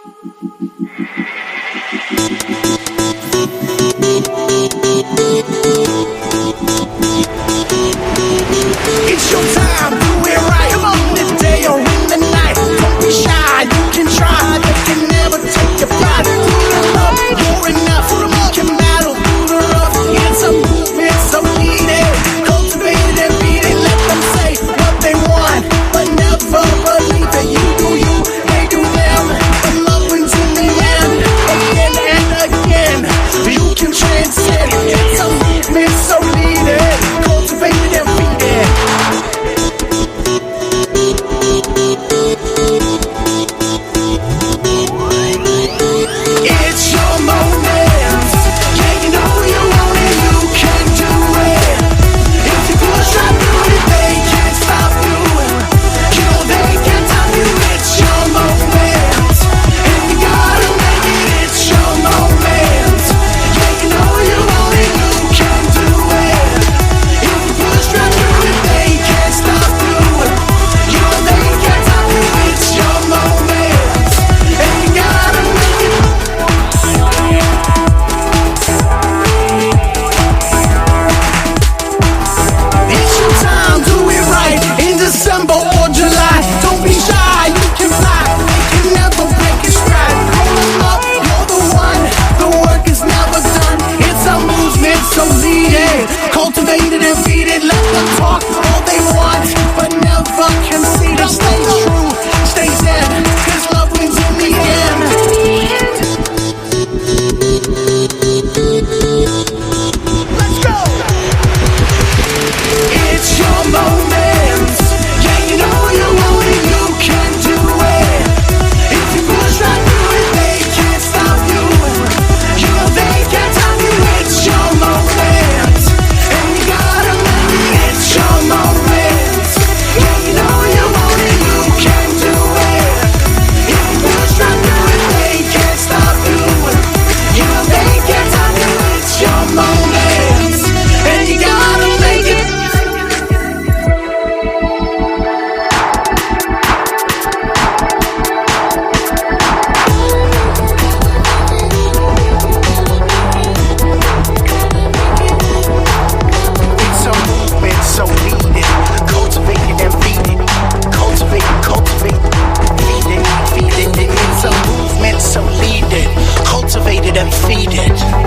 It's your time, do it right. Come on, in the day or in the night. Don't be shy, you can try. They can never take your pride. Do the love, you're enough. You can battle through the rough. It's a movement, so needed. Cultivate it and beat it. Let them say what they want, but never believe that you do you, they do them. But love wins in the end, again and again. You can transcend. It's a movement, so needed. Cultivate it and beat it. It's your moment. Yeah, you know you want it, you can do it. If you push right through it, they can't stop you. You know they can't stop you. It's your moment, and you gotta make it. It's your moment. Yeah, you know you want it, you can do it. If you push right through it, they can't stop you. You know they can't stop you. It's your moment, and you gotta make it. It's your time, do it right. In December or July, don't be shy, you can fly. They can never break your stride. Roll them up, you're the one. The work is never done. It's a movement, so lead it. Cultivate it and feed it. Let them talk all they want, but never concede. Stay true, stay zen, 'cause love wins in the end. Let's go! It's your moment. Yeah, you know you want it, you can do it. If you push right through it, they can't stop you. You know they can't stop you. It's your moment, and you gotta make it. It's your moment. Yeah, you know you want it, you can do it. If you push right through it, they can't stop you. You know they can't stop you. It's your moment, and you gotta make it. It's a movement, so needed. Cultivate it and feed it. Cultivate, feed it, feed it. It's a movement, so lead it. Cultivate it and feed it.